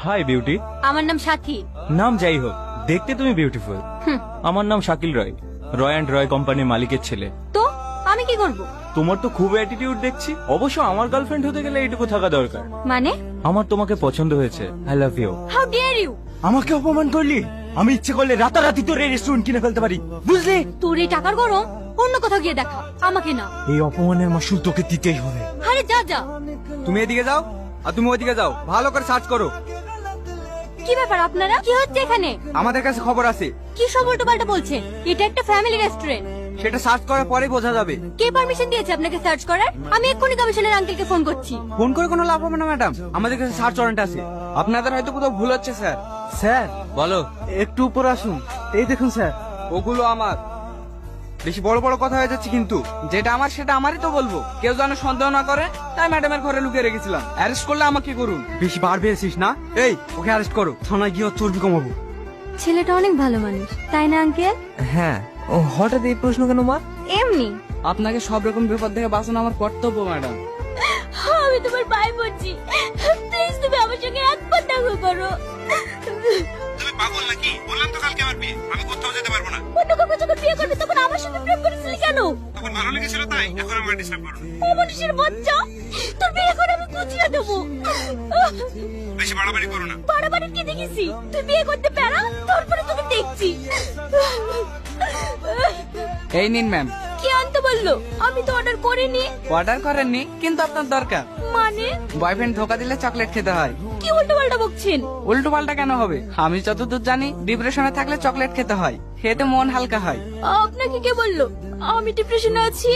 Hi beauty. আমার নাম সাথী। নাম যাই হোক, দেখতে তুমি বিউটিফুল। আমার নাম শাকিল রয়, রয় অ্যান্ড রয় কোম্পানির মালিকের ছেলে। তো আমি কি করব? তোমার তো খুব অ্যাটিটিউড দেখছি। অবশ্য আমার গার্লফ্রেন্ড হতে গেলে এইটুকু থাকা দরকার। মানে? আমার তোমাকে পছন্দ হয়েছে। I love you. How dear you! আমাকে অপমান করলি? আমি ইচ্ছে করলে রাতারাতি তোর এই রেস্টুরেন্ট কিনে ফেলতে পারি, বুঝলি? তোর এই টাকার গরম অন্য কোথাও গিয়ে দেখা, আমাকে না। এই অপমানের মাসুল তোকে দিতেই হবে। আরে যা যা। তুমি এদিকে যাও আর তুমি ওইদিকে যাও, ভালো করে সার্চ করো। কি ব্যাপার আপনারা? কি হচ্ছে এখানে? আমাদের কাছে খবর আছে। কি সব উল্টোপাল্টা বলছেন? এটা একটা ফ্যামিলি রেস্টুরেন্ট। সেটা সার্চ করার পরে বোঝা যাবে। কে পারমিশন দিয়েছে আপনাকে সার্চ করার? আমি এক্ষুনি কমিশনার আঙ্কেলকে ফোন করছি। ফোন করে কোনো লাভ হবে না ম্যাডাম, আমাদের কাছে সার্চ ওয়ারেন্ট আছে। আপনাদের হয়তো কোথাও ভুল হচ্ছে স্যার। স্যার বলো। একটু উপর আসুন। এই দেখুন স্যার। ওগুলো আমার। বেশি বড় বড় কথা হয়ে যাচ্ছে কিন্তু। যেটা আমার সেটা আমারই তো বলবো, কেউ যেন সন্দেহ না করে। তাই ম্যাডামের ঘরে লুকিয়ে রেখেছিলাম। অ্যারেস্ট করলে আমাকে করুন। বেশি বার পেয়েছিস না? এই ওকে অ্যারেস্ট করো, থানায় গিয়ে ওর চর্বি কমাবো। ছেলেটা অনেক ভালো মানুষ, তাই না আঙ্কেল? হ্যাঁ, ও হঠাৎ এই প্রশ্ন কেন মা? এমনি। আপনাকে সব রকম বিপদ থেকে বাঁচানো আমার কর্তব্য ম্যাডাম। আমি তোমার পায়ে পড়ছি, প্লিজ তুমি আমার সঙ্গে একবার দেখা করো। তুমি পাগল নাকি? বললাম তো কালকে আমার বিয়ে, আমি কোথাও যেতে পারবো না। অন্য কাউকে যখন বিয়ে করবে তখন আমার সাথে প্রেম করেছিলি কেন? তখন ভালো লেগেছিল তাই, এখন আমাকে ডিস্টার্ব করো। অমানুষের বাচ্চা, তোর বিয়ে করে আমি বুঝিয়ে দেবো। বেশি বাড়াবাড়ি করো না। বাড়াবাড়ি কি দেখেছি? তুই বিয়ে করতে পারা, তারপরে তোকে দেখছি। এই নিন ম্যাম। কি আনতে বললো? আমি তো অর্ডার করিনি। অর্ডার করেননি কিন্তু আপনার দরকার। মানে? বয়ফ্রেন্ড ধোকা দিলে চকলেট খেতে হয়। কি উল্টো পাল্টা বকছেন? উল্টো পাল্টা কেন হবে? আমি যতদূর জানি ডিপ্রেশনে থাকলে চকলেট খেতে হয়, খেতে মন হালকা হয়। আপনাকে কে বললো আমি ডিপ্রেশনে আছি?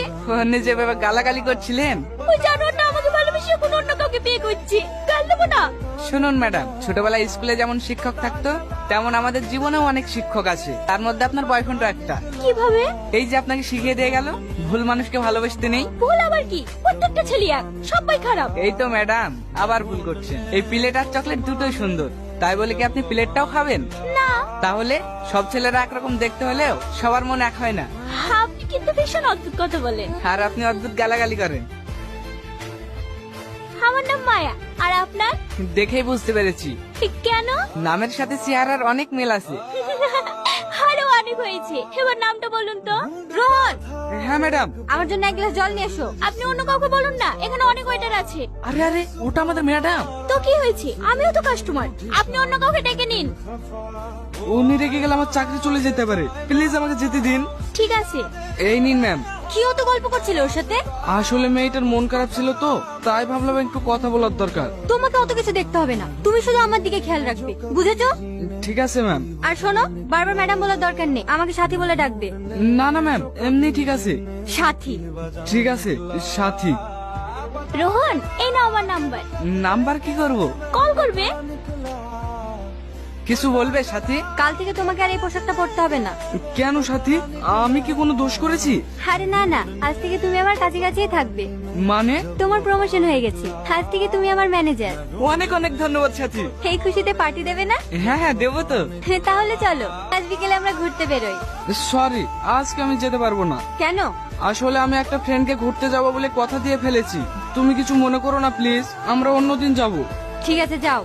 নিজে ভেবে গালাগালি করছিলেন। ওই জানোয়ারটা আমাকে ভালোবেসে এখন অন্য কাউকে বিয়ে করছি, গাল দেবো না। শুনুন ম্যাডাম, ছোটবেলায় স্কুলে যেমন শিক্ষক থাকতো তেমন আমাদের জীবনেও অনেক শিক্ষক আছে। তার মধ্যে আপনার বয়ফ্রেন্ডও একটা। কিভাবে? এই যে আপনাকে শিখিয়ে দিয়ে গেল, ভুল মানুষকে ভালোবাসতে নেই। ভুল আবার কি? প্রত্যেকটা ছেলে এক, সবাই খারাপ। এই তো ম্যাডাম, আবার ভুল করছেন। এই প্লেট আর চকলেট দুটোই সুন্দর, তাই বলে কি আপনি প্লেটটাও খাবেন? না। তাহলে সব ছেলেরা একরকম দেখতে হলেও সবার মন এক হয় না। আপনি কিন্তু ভীষণ অদ্ভুত কথা বলেন। আর আপনি অদ্ভুত গালাগালি করেন। আমার নাম মায়া, আর আপনার? দেখেই বুঝতে পেরেছি। কেন? নামের সাথে চেহারার অনেক মিল আছে। আরো অনেক হয়েছে, এবার নামটা বলুন তো। রোহন, হ্যাঁ ম্যাডাম। আমার জন্য এক গ্লাস জল নিয়ে এসো। আপনি অন্য কাউকে বলুন না, এখানে অনেক ওয়েটার আছে। আরে আরে, ওটা আমাদের ম্যাডাম। তো কি হয়েছে? আমিও তো কাস্টমার, আপনি অন্য কাউকে ডেকে নিন। উনি রেগে গেলে আমার চাকরি চলে যেতে পারে, প্লিজ আমাকে যেতে দিন। ঠিক আছে। এই নিন ম্যাম। কি তো গল্প করছিল ওর সাথে? আসলে মেয়েটার মন খারাপ ছিল তো, তাই ভাবলাম একটু কথা বলার দরকার। তোমাকে অত কিছু দেখতে হবে না, তুমি শুধু আমার দিকে খেয়াল রাখবে, বুঝেছো? ঠিক আছে ম্যাম। আর শোনো, বারবার ম্যাডাম বলার দরকার নেই, আমাকে সাথী বলে ডাকবে। না না ম্যাম, এমনি ঠিক আছে। সাথী। ঠিক আছে, সাথী। রোহন, এই নাও আমার নাম্বার। নাম্বার কি করব? কল করবে। কিছু বলবে সাথী? কাল থেকে তোমাকে আর এই পোশাকটা পরতে হবে না। কেন সাথী, আমি কি কোনো দোষ করেছি? আরে না না, আজ থেকে তুমি আমার কাছে কাছেই থাকবে। মানে? তোমার প্রমোশন হয়ে গেছে, আজ থেকে তুমি আমার ম্যানেজার। অনেক অনেক ধন্যবাদ সাথী। এই খুশিতে পার্টি দেবে না? হ্যাঁ হ্যাঁ, দেবো তো। তাহলে চলো আজ বিকেলে আমরা ঘুরতে বেরোই। সরি, আজকে আমি যেতে পারবো না। কেন? আসলে আমি একটা ফ্রেন্ডকে ঘুরতে যাব বলে কথা দিয়ে ফেলেছি। তুমি কিছু মনে করো না প্লিজ, আমরা অন্যদিন যাব। ঠিক আছে, যাও।